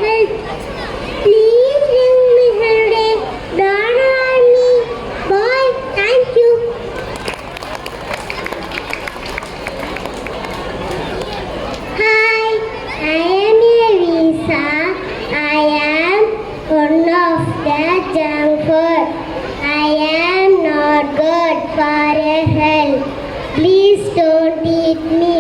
help. Please bring me holiday. Don't hurt me. Bye. Thank you. Hi, I am Elisa. I am one of the junk food. I am not good for a help. Please don't eat me.